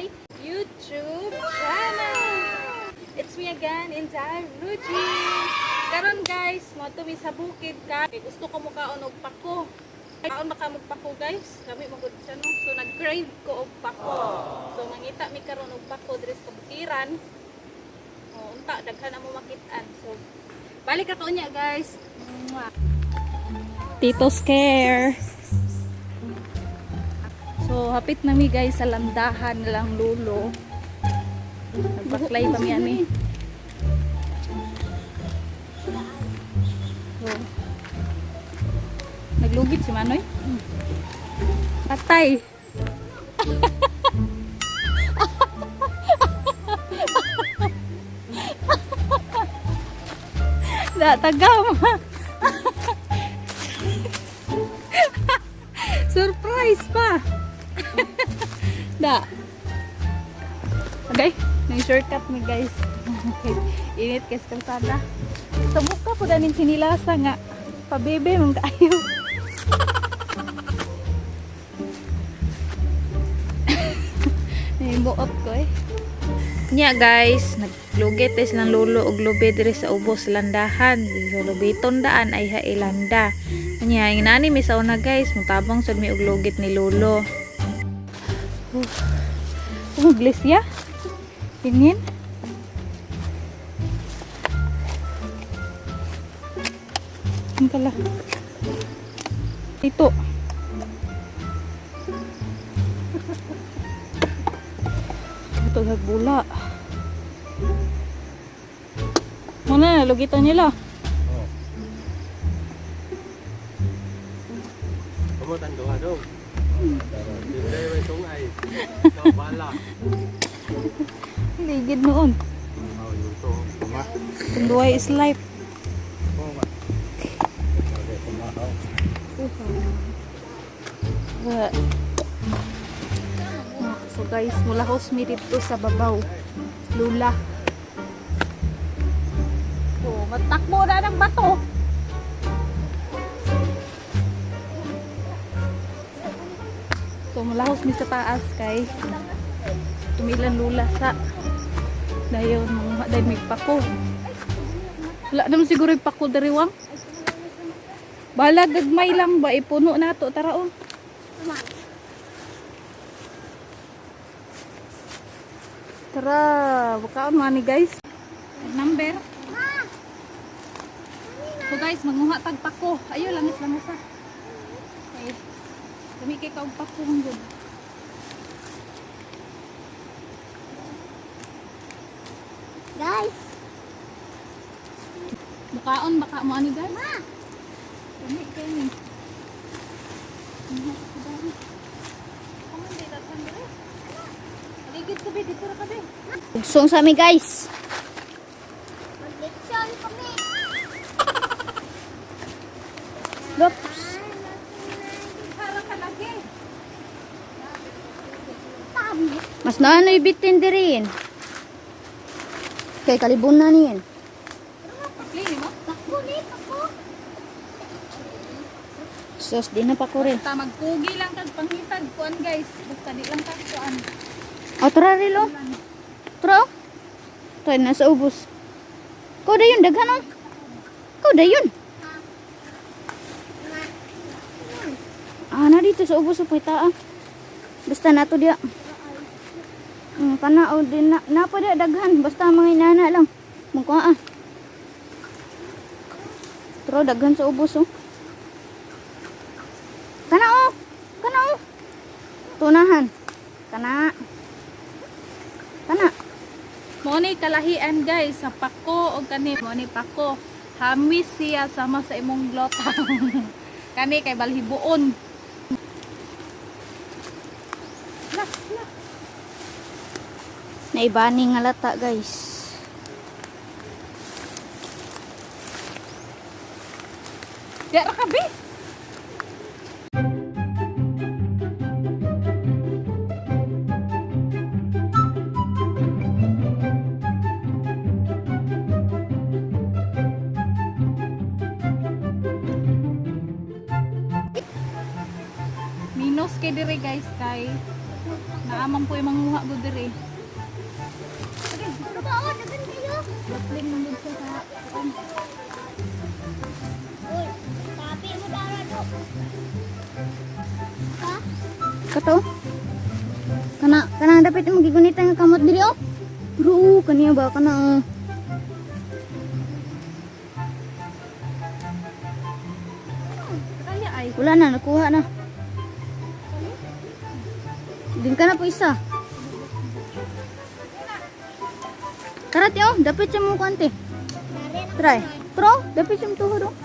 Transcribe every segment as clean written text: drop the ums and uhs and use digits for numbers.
my YouTube channel. It's me again, Inday Ruji. Karon guys, mo tumi sa bukid ka. Gusto ko mukaon og pako. Kaon maka magpako guys. Kami magud siya no. So nag-crave ko og pako. So mangita mi karon og pako diri sa butiran. Oh, unta daghan amo makit-an. So balik ka niya guys. Tito's Care. So hapit na mi guys sa landahan lang lulo. Nagbaklay pa mi ani. So, naglugit si Manoy. Patay. Tagam. Surprise pa. Okay, may shortcut mi guys. Okay, init kes kalsada. Sa buka po danin sinilasa nga pabebe mong kaayo. Nibuot ko eh. Nya guys, naglugit is lang lulo og lubi diri sa ubos landahan. So lubiton daan ay hailanda. Nya inani mi sa una guys, mutabang sad mi og lugit ni lulo. Iglesia. Tingin. Ang kala. Ito. Ito nagbula. Mana lugitan nila? Oh. Kamu tan doa dong. Di may tungay. Bala. Ligid noon. Oh, yuto. Kuma. Tunduay is life. Kuma. Okay, kumahaw. So guys, mula house mi dito sa babaw. Lula. Oh, matakbo na ng bato. So mula house mi sa taas kay tumilan lula sa dayon mga day may pako. Wala naman siguro yung pako dariwang. Bala gagmay lang ba ipuno nato taraon. Tara, bukaon mo ni guys. Number. So guys, magmuha tag pako. Ayo langis lang sa. Okay. Dumi kay ka og pako hangod. Guys, Bukaon baka mo ani guys. Dumi kay ni. Aligid ka be dito ra ka be. ugsong sa amin guys. Mag-leksyon kami. Oops. Para ka lagi. Mas naanoy bitin dirin. Kay kalibun na niyan. Play ni mo. Ako ni, ako. Sus, di na pa ko rin. Basta magpugi lang kag panghitag kuan guys. Basta di lang kag kuan. O, tara rilo. Tara. Tayo na sa ubos. Kau da yun, daghan o. Kau da yun. Na dito sa ubos sa puita. Basta na to dia. Kana o din na pa dia daghan. Basta mga inana lang. Mukha Tara, daghan sa ubos o. Kana o. Kana o. Tunahan. Kana. Kana. Mo ni kalahian guys sa pako og kani mo ni pako. Hamis siya sama sa imong glotang. Kani kay balhibuon. Naibani nga lata guys. Di ra ka be. Minus kay dire guys kay Naaman po yung manguha ko diri. Ano ba? Oh, dagan kayo. Lapling nang dun sa Uy, tapi mo dara do. Ha? Kato? Kana dapat mo gigunitan nga kamot diri oh. Bro, kaniya ba kana? kaya ay. Wala na, nakuha na. Din ka na po isa. Karat yo, dapat siya mo kante. Try. Tro, dapat siya mo tuhod oh.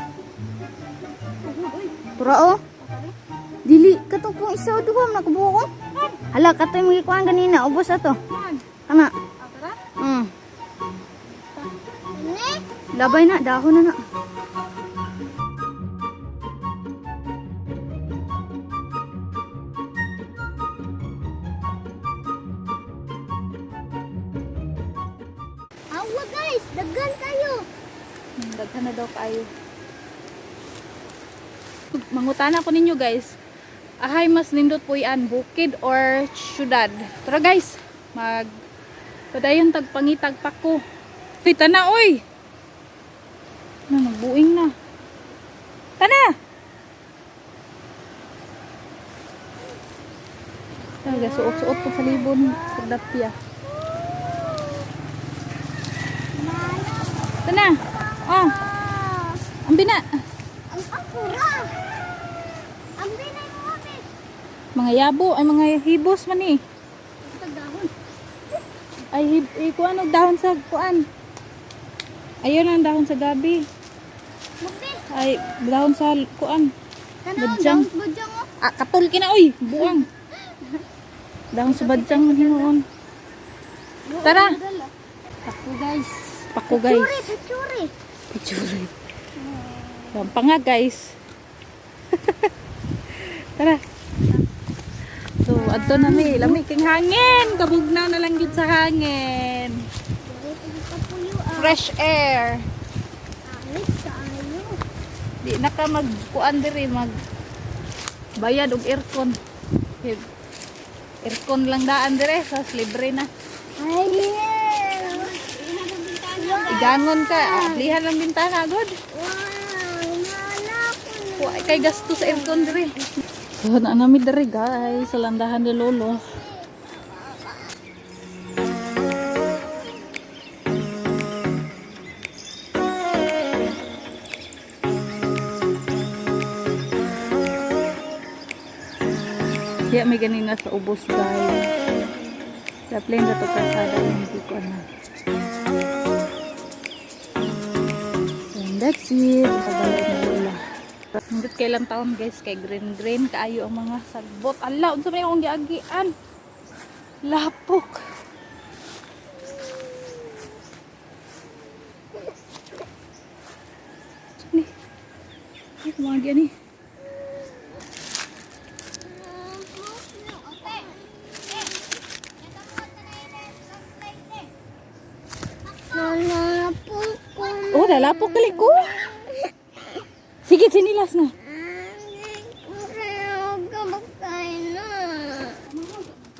Tro oh. Dili kato pong isa o duha nakabuo ko. Hala, kato yung magikuhan ganina. Ubos ato. Kana. Labay na, dahon na na. Awa guys, daggan kayo. Daghan na daw kayo. Mangutana ko ninyo guys. Ahay mas nindot po yan, bukid or syudad. Tara guys, padayon tagpangitag pako. Pita na oy. Nagbuing na. Tana. Talaga suot-suot po sa libon sa dapya. Tana. Oh. Ambi na. Ang akura. Ang binay mo ate. Mga yabo ay mga hibos man eh. Dahon. Ay kuan og dahon sa kuan. Ayun ang dahon sa gabi. Mukti. Ay dahon sa kuan. Badyang. Badyang oh. Ah, katul kina oy, buang. Dahon sa badyang hinuon. Tara. Ako guys. Pako guys. Picture. Picture. Gampang nga guys. Tara. So, adto na mi, lami king hangin. Kabugnaw na lang gid sa hangin. Fresh air. Di na ka magkuan diri mag bayad og aircon. Aircon lang daan dire sa libre na. Ay, Igangon ka, aplihan lang bintana god. wow, Kay gasto sa aircon dire. So, naanami dire guys, sa landahan ni Lolo. Kaya may ganina sa ubos guys. Daplay na to kasada yung hindi ko na. And that's it. Kabalay na Lola. Hanggat kailang taon guys, kay green kaayo ang mga sagbot. Ala, unsa may akong giagian. Lapok. Ni. Ay, kumagi ni. Oh, lalapok kali ko. Sige, sinilas na.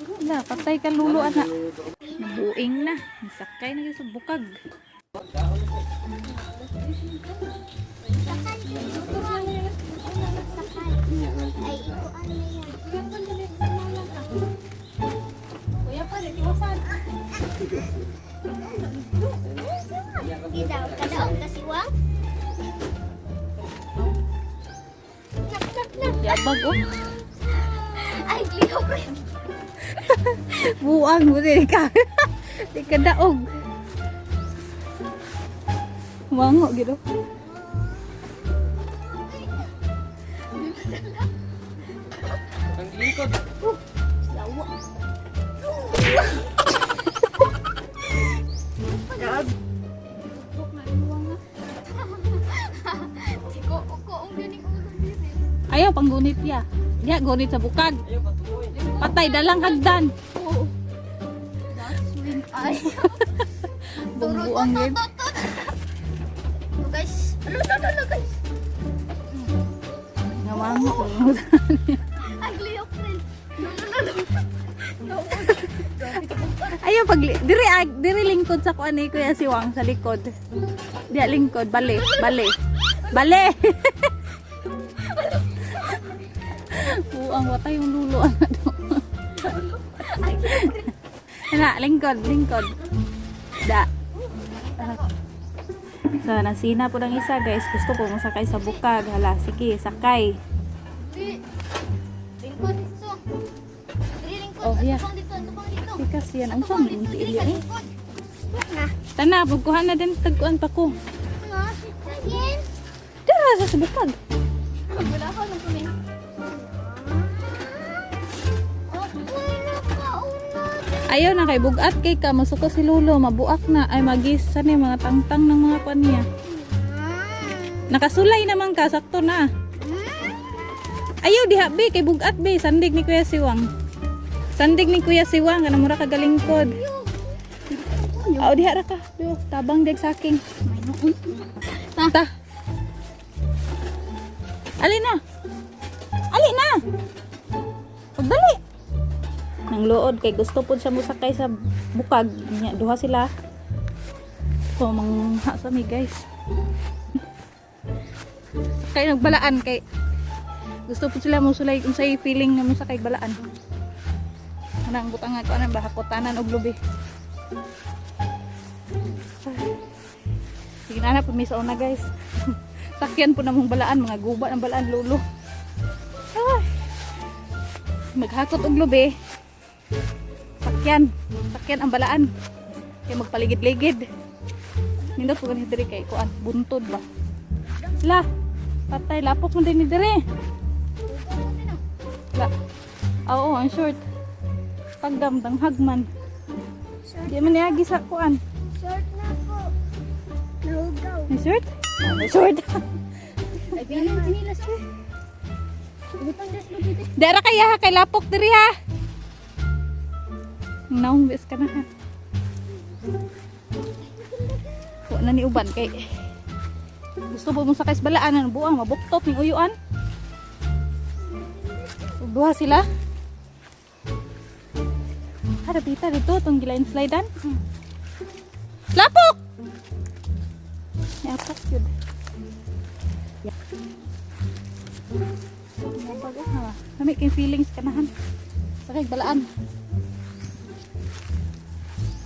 Wala, patay ka lulo anak. Nabuing na. Sakay na sa bukag. Kuya pa, natiwasan. Kadaog kasiwang. Yabag oh. Ay, liho friend. Buang mo din ka. Di ka daog. Wango gitu. Ang likod. Yawa. Ayaw panggunit ya. Dia gunit sa bukag. Patay dalang hagdan. Ay. Bumbuang yun. Guys, ano guys? Nawango. Ay, liho friend. No. Ayo pag diri lingkod sa kuan ni Kuya Siwang sa likod. Diya lingkod, bale. Ang watay yung lulo ana do. Ana, lingkod. Da. So, nasina po ng isa guys. Gusto ko masakay sa bukag. Hala, sige, sakay. Lingkod dito. Dili lingkod. Oh, yeah. Tupang dito. Kasi yan, ang saan yung tiili eh. Na. Tana, bugkuhan na din tagkuan pa ko. Nga, again. Dara sa bukag. Wala ko nang kumin. Ayaw na kay bugat kay ka. Masuko si Lolo. Mabuak na. Ay, magis. Saan yung mga tangtang ng mga kuan niya. Nakasulay naman ka. Sakto na. Ayaw diha be. Kay bugat be. Sandig ni Kuya Siwang. Kana mura ka galingkod. Aw diha ra ka. Do, tabang deg saking. Ta. Ali na. Pagdali. Nang luod kay gusto pud siya musakay sa bukag. Nya duha sila. So mangha sa mi guys. Kay nagbalaan kay gusto pud sila musulay unsay feeling na musakay balaan. Nang butang nga ko anang bahakotanan og lubi. Sige na po may sauna guys. Sakyan po namong balaan, mga guba ng balaan Lolo. Ay. Maghakot og lubi. Sakyan ang balaan. Kaya magpaligid-ligid. Nindot po ganito diri kay kuan, buntod ba. La, patay lapok mo din ni diri. La. Oo, ang short. Pagdamdang hagman. Di man niagi sa kuan. Short na po. Nahugaw. May short? May short. Ay, ganun sinilas ko. Butang des mo dito. Dara kaya ha, kay lapok diri ha. Naumbis ka na ha. Huwag na ni uban kay gusto mo sakay sa balaan ng buang mabuktot ng uyuan. Duha sila. Ada pita dito itong gilain slidean. Lapok! Yapak yun. Nami kayong feelings kanahan. Sakay balaan.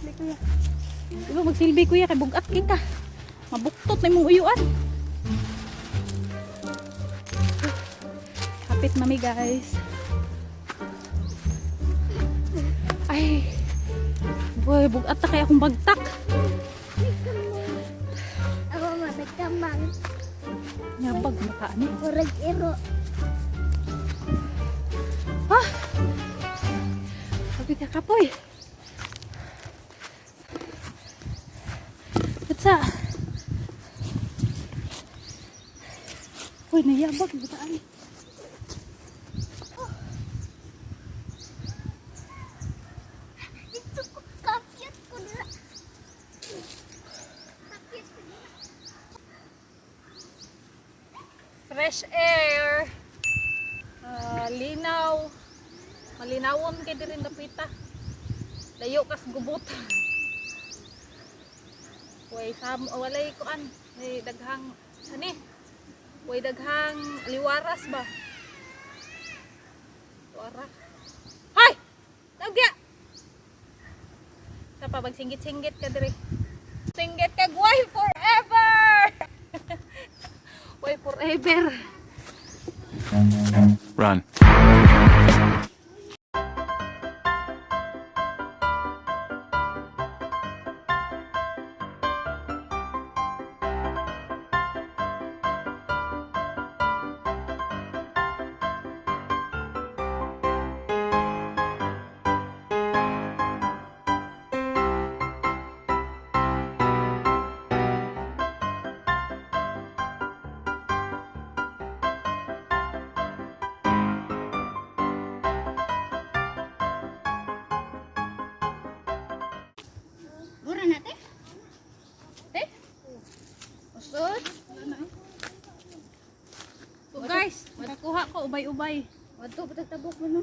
Hindi kuya. Diba magsilbi kuya kay bugat ka. Mabuktot na yung uyuan. Kapit mami guys. Ay. Boy, bugat na kaya akong bagtak. Ako mabagkamang. Nyabag na ka ani. Urag iro. Ah! Sabi ka kapoy. Katsa. Uy, nayabag. Bataan. Dito ko kakyat ko na. Kakyat ko na. Fresh air. Linaw. Malinawon kay diri dapita. Layo kas gubot. Way walay kuan, may daghang sani. Way daghang liwaras ba? Wara. Hay! Nagya. Sa pa singgit-singgit ka diri. Singgit ka way forever. Way forever. Run. Mura na te? Te? Usod? So guys, makakuha ko ubay-ubay. Wato patagtabok mo no?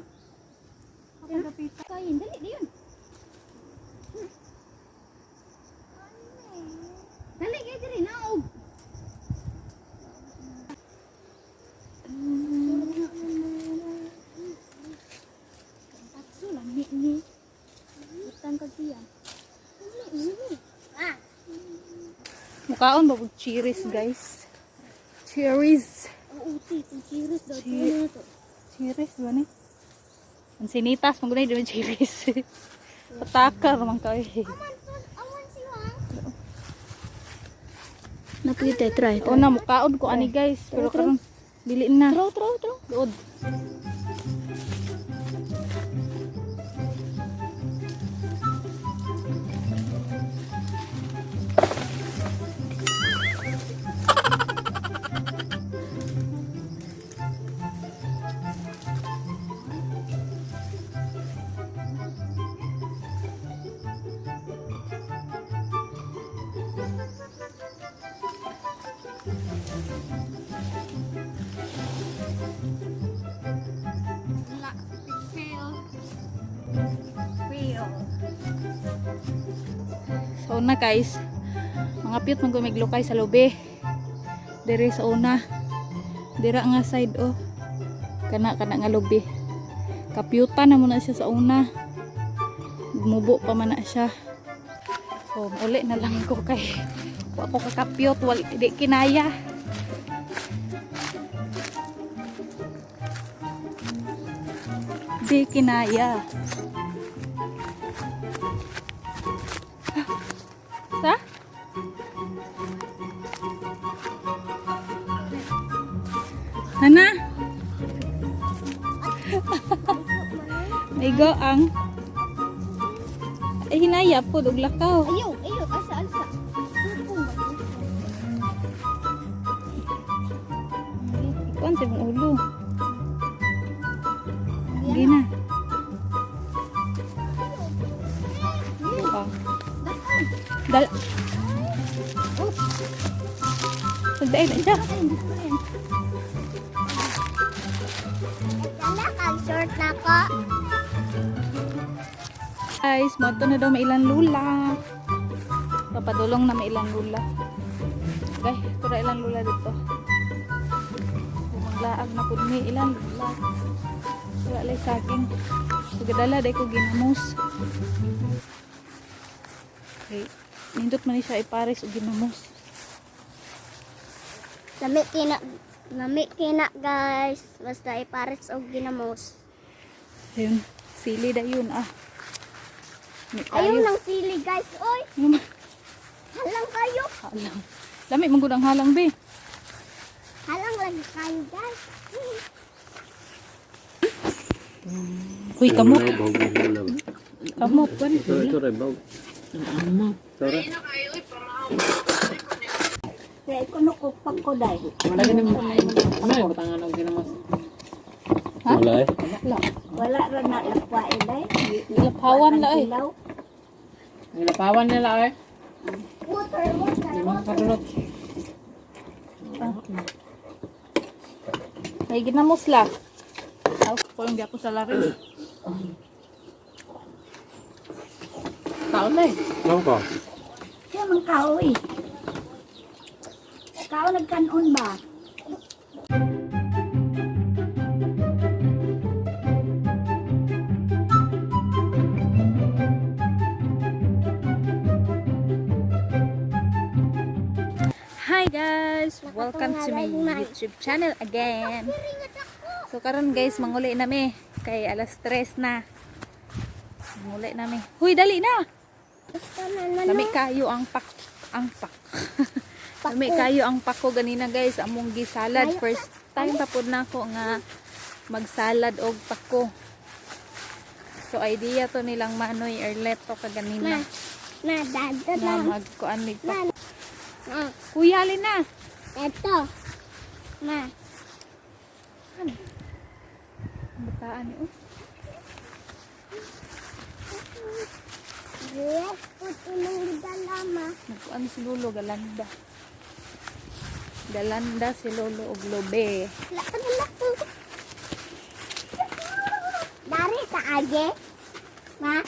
Kapag Kain, dali di yun. diri naog. Tatso lang ni. Utang ka siya. Mukaon ba og cherries, guys? Cherries. Uti, cherries daw. Cherries ba ni? Ang sinitas, magunay di man cherries. Patakar man ka eh. Awan si Wang. Nakita, try. O na, mukaon ko ani guys. Pero karon dili na. Tro. Dood. So na guys, mga piyot man gumiglukay sa lobe. Dere sa una. Dira nga side oh. Kana nga lobe. Kapyutan na muna siya sa una. Mubo pa man na siya. So uli na lang ko kay wa ko kakapyot, wala di kinaya. Di kinaya. Sa? Hana? Igo ang hinaya po og lakaw. Ayaw, asa. Kuan sa mong ulo. Hindi na. Dal. Pagdaay na siya. Dala kang short na ko. Guys, moto na daw mailang lula. Papadulong na mailang lula. Okay, tura ilang lula dito. Maglaag na pud mi ilang lula. Wala lay saging. Sugadala day ko ginamos. Okay. Nindot man ni siya ipares og ginamos. Lami kina guys. Basta ipares og ginamos. Ayun, sili da yun ah. Ni Ayaw kayo. lang sili guys. Oy, Ano man? halang kayo. Halang. Lami man gud ang halang be. Halang lagi kayo guys. Uy, kamot. Bawg na lang. Kamot kan. Ito rin, bawg. Tara. Kaya ikuno ko pag ko dai. Wala eh. Wala ra na lakwa ilay. Lapawan la eh. Nilapawan nila eh. Water. Di makakatulot. May ginamos la. Ako ko yung gapo sa lari. Taon na eh. Ano ka? Siya mang kaoy. Kao nagkanon ba? Hi guys! Welcome to my YouTube channel again. So karon guys, manguli nami kay alas 3 na. Manguli nami. Huy, dali na. Lami kayo ang pak. Lami kayo ang pako ganina guys, among gisalad. First time tapod na ako nga magsalad og pako. So idea to nilang Manoy Erlet to kaganina. Na dada Na na. magkuan mig pako. Na. Kuya, alin na. Eto. Na. Bataan ni oh. Yes, puti nang dalama. Nagkuan si Lolo galanda. Galanda si Lolo og lobe. Lakad na ko. Dari sa age. Ma.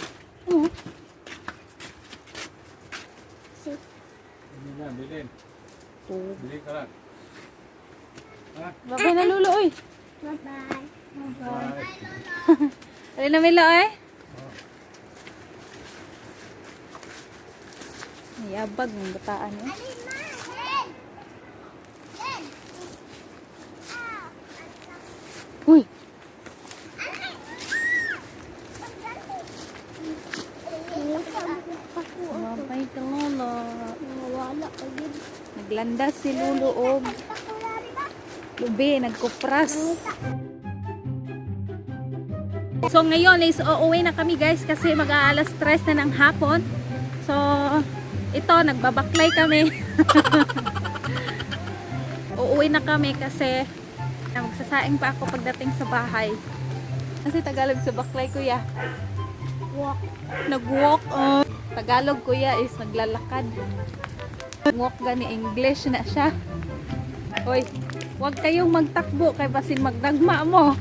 Si. Bilin. Hindi ka lang. Babay na lulo, oy. Bye-bye. Dali na Milo, oy. Yabag ng bataan eh. Uy! Babay ka lolo. Wala ka din. Naglandas si Lulo og lubi, nagkupras. So ngayon is uuwi na kami guys kasi mag-aalas 3 na ng hapon. So ito, nagbabaklay kami. Uuwi na kami kasi magsasaing pa ako pagdating sa bahay. Kasi Tagalog sa baklay kuya. Walk. Nag-walk. Tagalog kuya is naglalakad. Walk gani English na siya. Hoy, huwag kayong magtakbo kay basin magdagma mo.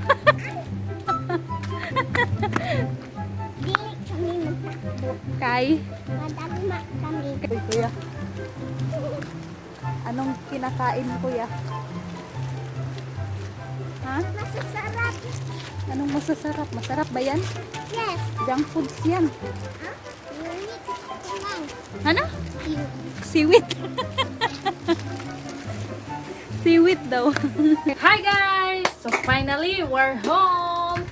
Di kami magtakbo. Kay, Madagma kami. Uy, kuya. Anong kinakain kuya? Ha? Masasarap. Anong masasarap? Masarap ba yan? Yes. Junk foods yan. Unique. Lang. Ano? Seaweed. Seaweed daw. Hi guys! So finally, we're home.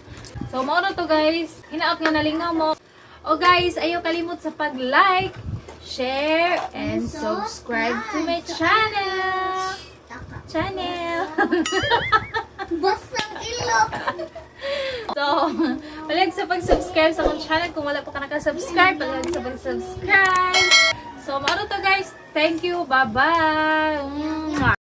So mauna to guys. Hinaot nga nalingaw mo. O guys, ayaw kalimot sa pag-like, share, and subscribe to my channel. Basang ilok. So, palag sa pag-subscribe sa akong channel. Kung wala pa ka nakasubscribe, palag sa pag-subscribe. So, mauna to guys. Thank you. Bye-bye.